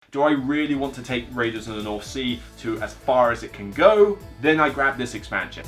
Do I really want to take Raiders of the North Sea to as far as it can go? Then I grab this expansion.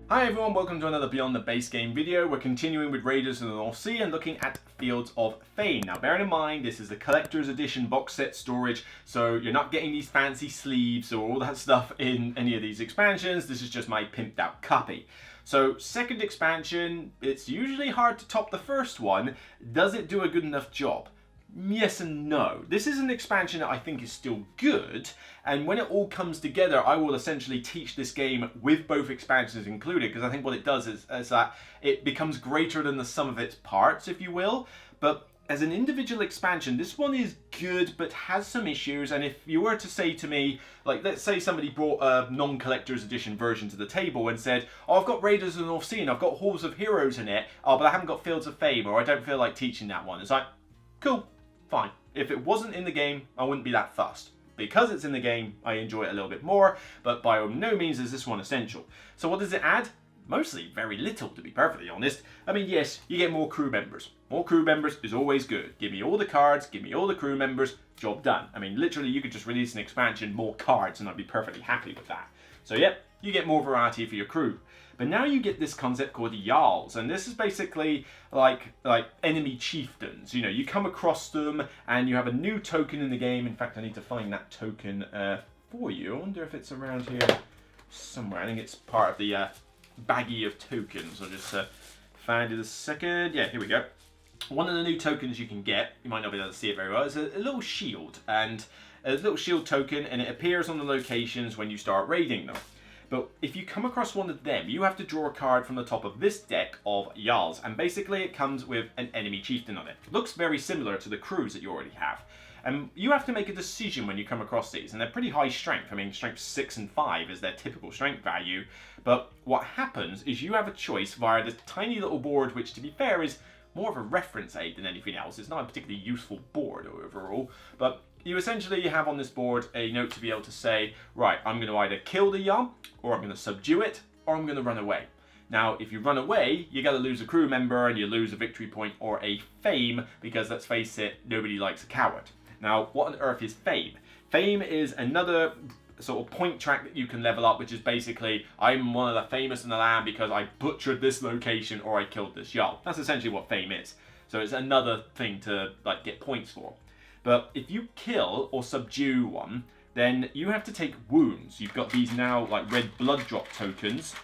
Hi everyone, welcome to another Beyond the Base Game video. We're continuing with Raiders of the North Sea and looking at Fields of Fame. Now bearing in mind, this is the collector's edition box set storage, so you're not getting these fancy sleeves or all that stuff in any of these expansions. This is just my pimped out copy. So second expansion, it's usually hard to top the first one. Does it do a good enough job? Yes and no. This is an expansion that I think is still good, and when it all comes together I will essentially teach this game with both expansions included, because I think what it does is that it becomes greater than the sum of its parts, if you will. But as an individual expansion, this one is good but has some issues. And if you were to say to me, like, let's say somebody brought a non-collector's edition version to the table and said, oh, I've got Raiders of the North Sea and I've got Halls of Heroes in it, oh, but I haven't got Fields of Fame, or I don't feel like teaching that one. It's like, cool, fine. If it wasn't in the game, I wouldn't be that fussed. Because it's in the game, I enjoy it a little bit more, but by no means is this one essential. So what does it add? Mostly very little, to be perfectly honest. I mean, yes, you get more crew members. More crew members is always good. Give me all the cards, give me all the crew members, job done. I mean, literally, you could just release an expansion, more cards, and I'd be perfectly happy with that. So yep, you get more variety for your crew. But now you get this concept called jarls, and this is basically like enemy chieftains. You know, you come across them, and you have a new token in the game. In fact, I need to find that token for you. I wonder if it's around here somewhere. I think it's part of the baggie of tokens. I'll just find it a second. Yeah, here we go. One of the new tokens you can get, you might not be able to see it very well, is a little shield. And a little shield token, and it appears on the locations when you start raiding them. But if you come across one of them, you have to draw a card from the top of this deck of jarls, and basically it comes with an enemy chieftain on it. Looks very similar to the crews that you already have. And you have to make a decision when you come across these, and they're pretty high strength. I mean, strength 6 and 5 is their typical strength value. But what happens is you have a choice via this tiny little board, which, to be fair, is more of a reference aid than anything else. It's not a particularly useful board overall, but you essentially have on this board a note to be able to say, right, I'm going to either kill the jarl, or I'm going to subdue it, or I'm going to run away. Now, if you run away, you got to lose a crew member, and you lose a victory point or a fame, because let's face it, nobody likes a coward. Now, what on earth is fame? Fame is another sort of point track that you can level up, which is basically, I'm one of the famous in the land because I butchered this location or I killed this jarl. That's essentially what fame is. So it's another thing to like get points for. But if you kill or subdue one, then you have to take wounds. You've got these now like red blood drop tokens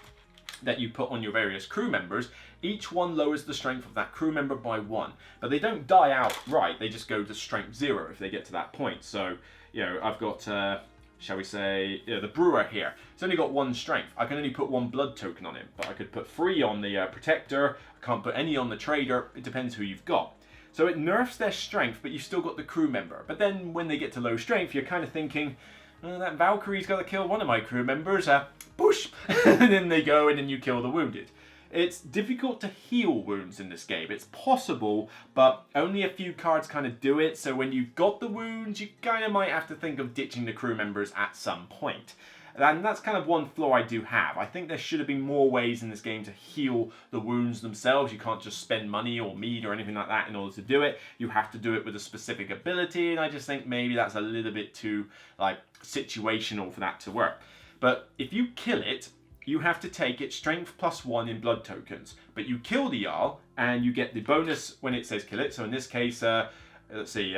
that you put on your various crew members. Each one lowers the strength of that crew member by 1. But they don't die outright, they just go to strength 0 if they get to that point. So, you know, I've got, shall we say, the brewer here. It's only got 1 strength. I can only put 1 blood token on him, but I could put 3 on the protector. I can't put any on the trader. It depends who you've got. So it nerfs their strength, but you've still got the crew member. But then when they get to low strength, you're kind of thinking, oh, that Valkyrie's got to kill one of my crew members. Push! And then they go, and then you kill the wounded. It's difficult to heal wounds in this game. It's possible, but only a few cards kind of do it. So when you've got the wounds, you kind of might have to think of ditching the crew members at some point. And that's kind of one flaw I do have. I think there should have been more ways in this game to heal the wounds themselves. You can't just spend money or mead or anything like that in order to do it. You have to do it with a specific ability, and I just think maybe that's a little bit too like situational for that to work. But if you kill it, you have to take its strength +1 in blood tokens. But you kill the jarl, and you get the bonus when it says kill it. So in this case, let's see,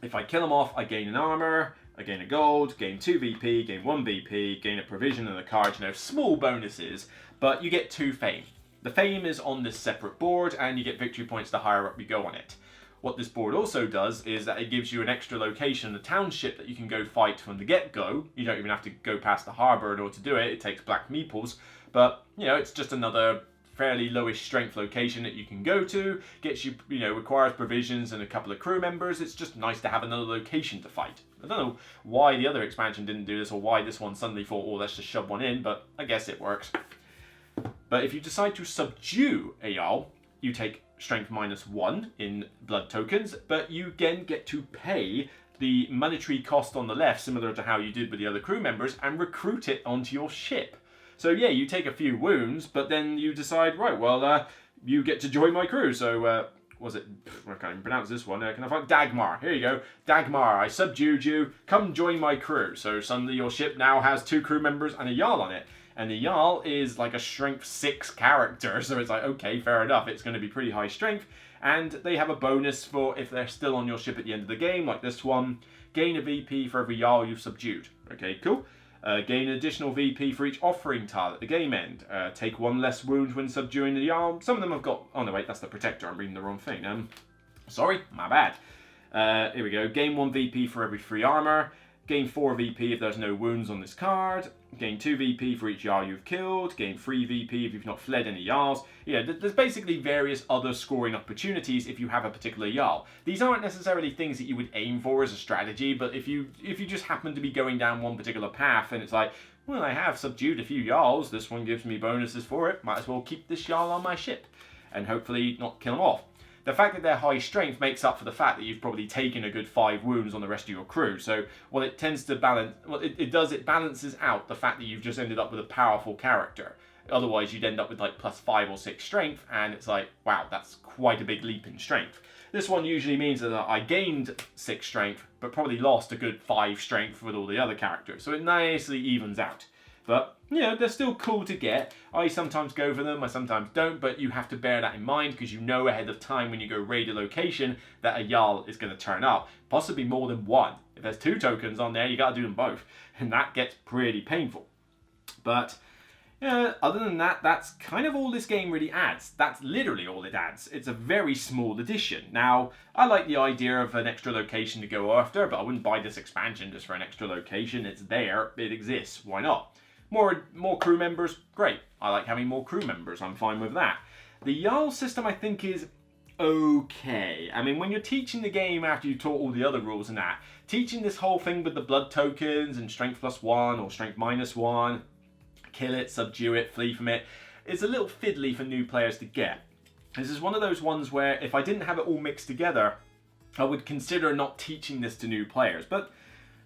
if I kill them off, I gain an armor, I gain a gold, gain 2 VP, gain 1 VP, gain a provision and a card, you know, small bonuses, but you get 2 fame. The fame is on this separate board, and you get victory points the higher up you go on it. What this board also does is that it gives you an extra location in the township that you can go fight from the get-go. You don't even have to go past the harbour in order to do it. It takes black meeples, but, you know, it's just another fairly lowish strength location that you can go to, gets you, you know, requires provisions and a couple of crew members. It's just nice to have another location to fight. I don't know why the other expansion didn't do this, or why this one suddenly thought, oh, let's just shove one in, but I guess it works. But if you decide to subdue a jarl, you take strength -1 in blood tokens, but you again get to pay the monetary cost on the left, similar to how you did with the other crew members, and recruit it onto your ship. So yeah, you take a few wounds, but then you decide, right, well, you get to join my crew. So, was it, I can't even pronounce this one. Can I find Dagmar? Here you go. Dagmar, I subdued you. Come join my crew. So suddenly your ship now has 2 crew members and a jarl on it. And the jarl is like a strength 6 character. So it's like, okay, fair enough. It's going to be pretty high strength. And they have a bonus for if they're still on your ship at the end of the game, like this one. Gain a VP for every jarl you've subdued. Okay, cool. Gain an additional VP for each offering tile at the game end. Take 1 less wound when subduing the jarl. Some of them have got... Oh no, wait, that's the protector. I'm reading the wrong thing. Sorry, my bad. Here we go. Gain 1 VP for every free armor. Gain 4 VP if there's no wounds on this card. Gain 2 VP for each jarl you've killed. Gain 3 VP if you've not fled any jarls. Yeah, there's basically various other scoring opportunities if you have a particular jarl. These aren't necessarily things that you would aim for as a strategy, but if you just happen to be going down one particular path and it's like, well, I have subdued a few jarls, this one gives me bonuses for it, might as well keep this jarl on my ship and hopefully not kill them off. The fact that they're high strength makes up for the fact that you've probably taken a good 5 wounds on the rest of your crew. So what it tends to balance, it balances out the fact that you've just ended up with a powerful character. Otherwise, you'd end up with like plus 5 or 6 strength, and it's like, wow, that's quite a big leap in strength. This one usually means that I gained 6 strength, but probably lost a good 5 strength with all the other characters. So it nicely evens out. But, you know, they're still cool to get. I sometimes go for them, I sometimes don't, but you have to bear that in mind because you know ahead of time when you go raid a location that a jarl is going to turn up. Possibly more than 1. If there's 2 tokens on there, you got to do them both. And that gets pretty painful. But, yeah, other than that, that's kind of all this game really adds. That's literally all it adds. It's a very small addition. Now, I like the idea of an extra location to go after, but I wouldn't buy this expansion just for an extra location. It's there, it exists, why not? More crew members, great. I like having more crew members, I'm fine with that. The jarl system I think is okay. I mean, when you're teaching the game after you taught all the other rules and that, teaching this whole thing with the blood tokens and strength +1 or strength -1, kill it, subdue it, flee from it, it's a little fiddly for new players to get. This is one of those ones where if I didn't have it all mixed together, I would consider not teaching this to new players. But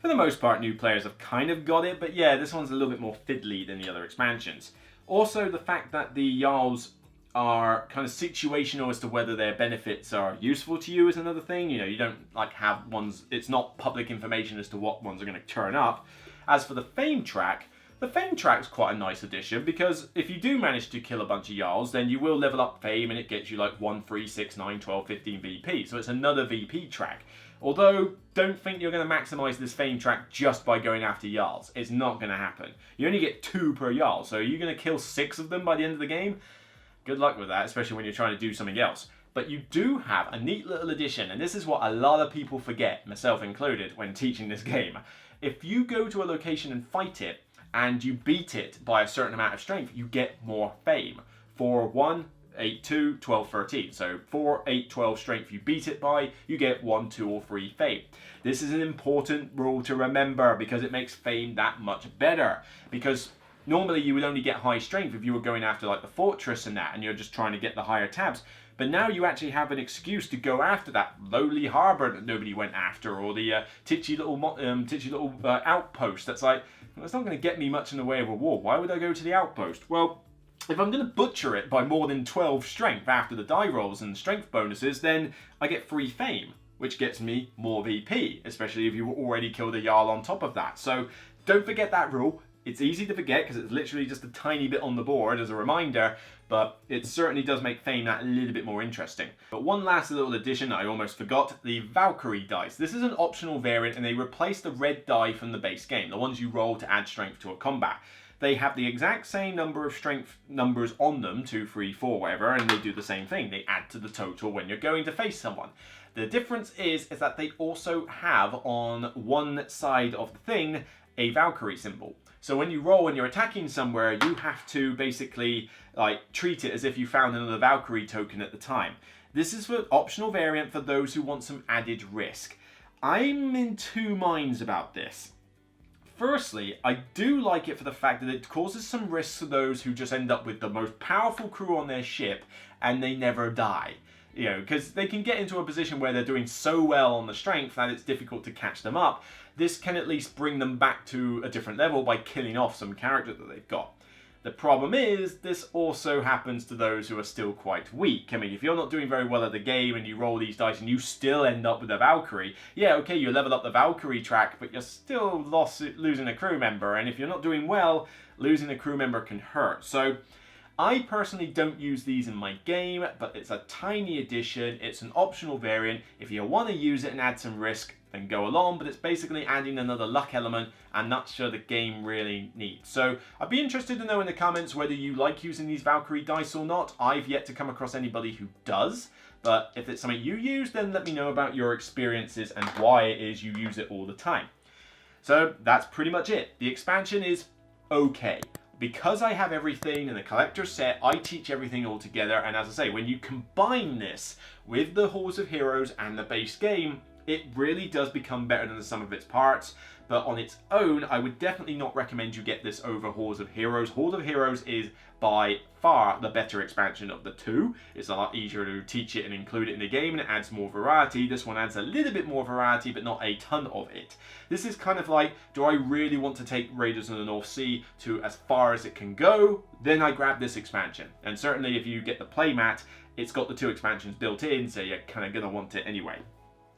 for the most part, new players have kind of got it, but yeah, this one's a little bit more fiddly than the other expansions. Also, the fact that the jarls are kind of situational as to whether their benefits are useful to you is another thing. You know, you don't like have ones, it's not public information as to what ones are going to turn up. As for the fame track, the fame track's quite a nice addition because if you do manage to kill a bunch of jarls, then you will level up fame and it gets you like 1, 3, 6, 9, 12, 15 VP. So it's another VP track. Although, don't think you're going to maximise this fame track just by going after jarls. It's not going to happen. You only get 2 per jarl, so you're going to kill 6 of them by the end of the game. Good luck with that, especially when you're trying to do something else. But you do have a neat little addition, and this is what a lot of people forget, myself included, when teaching this game. If you go to a location and fight it, and you beat it by a certain amount of strength, you get more fame. For 1, 8, 2, 12, 13. So 4, 8, 12 strength you beat it by, you get 1, 2 or 3 fame. This is an important rule to remember because it makes fame that much better. Because normally you would only get high strength if you were going after like the fortress and that, and you're just trying to get the higher tabs. But now you actually have an excuse to go after that lowly harbour that nobody went after, or the titchy little outpost that's like, well, it's not going to get me much in the way of reward. Why would I go to the outpost? Well, if I'm going to butcher it by more than 12 strength after the die rolls and strength bonuses, then I get free fame, which gets me more VP, especially if you already killed a jarl on top of that. So don't forget that rule. It's easy to forget because it's literally just a tiny bit on the board as a reminder, but it certainly does make fame that a little bit more interesting. But one last little addition I almost forgot, the Valkyrie dice. This is an optional variant and they replace the red die from the base game, the ones you roll to add strength to a combat. They have the exact same number of strength numbers on them, 2, 3, 4, whatever, and they do the same thing. They add to the total when you're going to face someone. The difference is that they also have on one side of the thing a Valkyrie symbol. So when you roll and you're attacking somewhere, you have to basically like treat it as if you found another Valkyrie token at the time. This is an optional variant for those who want some added risk. I'm in 2 minds about this. Firstly, I do like it for the fact that it causes some risks to those who just end up with the most powerful crew on their ship and they never die. You know, because they can get into a position where they're doing so well on the strength that it's difficult to catch them up. This can at least bring them back to a different level by killing off some character that they've got. The problem is, this also happens to those who are still quite weak. I mean, if you're not doing very well at the game and you roll these dice and you still end up with a Valkyrie, yeah, okay, you level up the Valkyrie track, but you're still losing a crew member, and if you're not doing well, losing a crew member can hurt. So I personally don't use these in my game, but it's a tiny addition. It's an optional variant. If you want to use it and add some risk, then go along, but it's basically adding another luck element and not sure the game really needs. So I'd be interested to know in the comments whether you like using these Valkyrie dice or not. I've yet to come across anybody who does, but if it's something you use, then let me know about your experiences and why it is you use it all the time. So that's pretty much it. The expansion is okay. Because I have everything in the collector's set, I teach everything all together, and as I say, when you combine this with the Halls of Heroes and the base game, it really does become better than the sum of its parts. But on its own, I would definitely not recommend you get this over Halls of Heroes. Halls of Heroes is by far the better expansion of the two. It's a lot easier to teach it and include it in the game, and it adds more variety. This one adds a little bit more variety, but not a ton of it. This is kind of like, do I really want to take Raiders of the North Sea to as far as it can go? Then I grab this expansion. And certainly if you get the playmat, it's got the two expansions built in, so you're kind of going to want it anyway.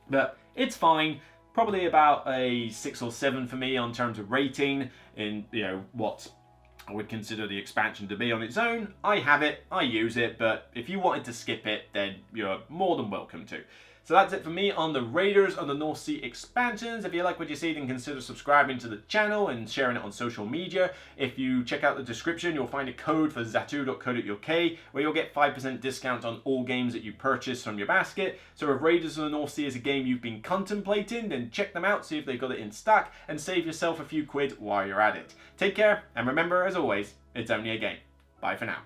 But it's fine. Probably about a 6 or 7 for me on terms of rating in, you know, what I would consider the expansion to be on its own. I have it, I use it, but if you wanted to skip it, then you're more than welcome to. So that's it for me on the Raiders of the North Sea expansions. If you like what you see, then consider subscribing to the channel and sharing it on social media. If you check out the description, you'll find a code for zatu.co.uk where you'll get 5% discount on all games that you purchase from your basket. So if Raiders of the North Sea is a game you've been contemplating, then check them out, see if they've got it in stock, and save yourself a few quid while you're at it. Take care, and remember, as always, it's only a game. Bye for now.